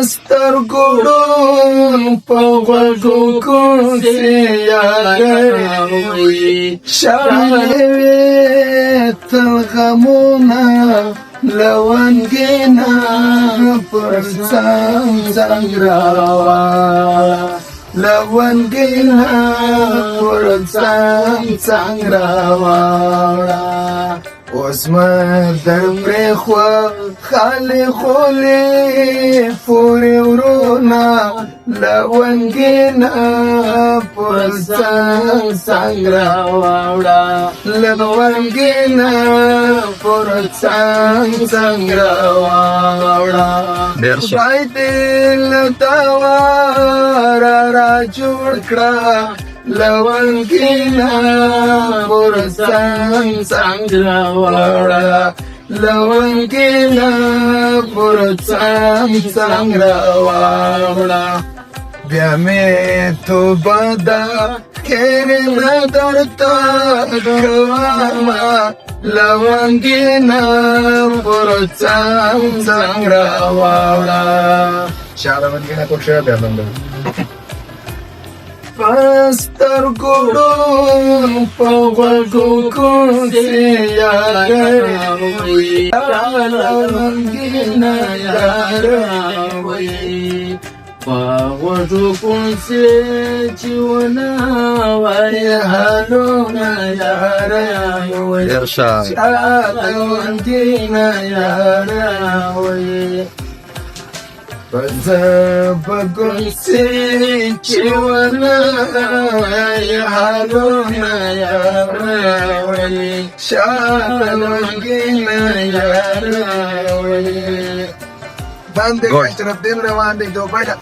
پستر ګړون په غوږو کوڅې یادوي شاړې وې تل غمونه لونګینه پر څنګ راواړه لونګینه پر څنګ راواړه اوس مې در پرېښوه خالي خولې پورې ورونه لونګینه پر څنګ راواړه لونګینه پر څنګ راواړه خدای دې له دواره را جوړ کړه لونګینه پر څنګ راواړه لونګینه پر څنګ راواړه بیا مې توبه ده خیر نه درته کومه لونګینه پر څنګ راواړه شا لونګینه کوم شی بیا لونګینه پستر ګړون په غوږو کوڅې یادوي لونګینه یادوي په غوږو کوڅې چې ونه وایي حالونه یادوي لونګینه یادوي زه په کوڅې چې ونه وایي حالونه یادوي لونګینه یادوي باندې کچرب دین روان دی دوباره